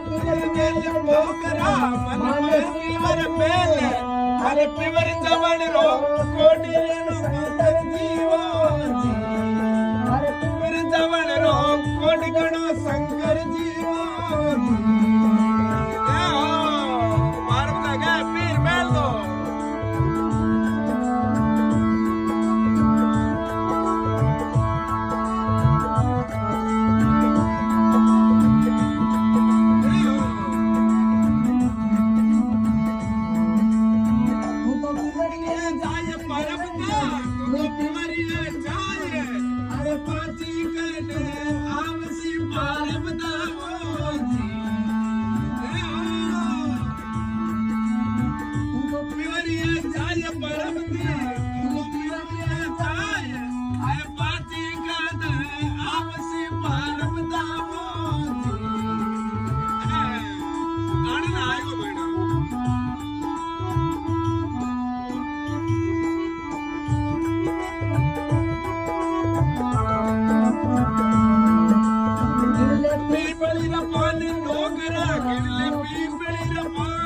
डोकरा मनवर पेल अरे पिवर जवळ रो कोटी शंकर जीवाची अरे पिवर जवळ रो कोटी गणो शंकर जीवाची मारता गा पीर मेल दो पिंपळीला पाणी डोकरा गिरले पिंपळीला पाणी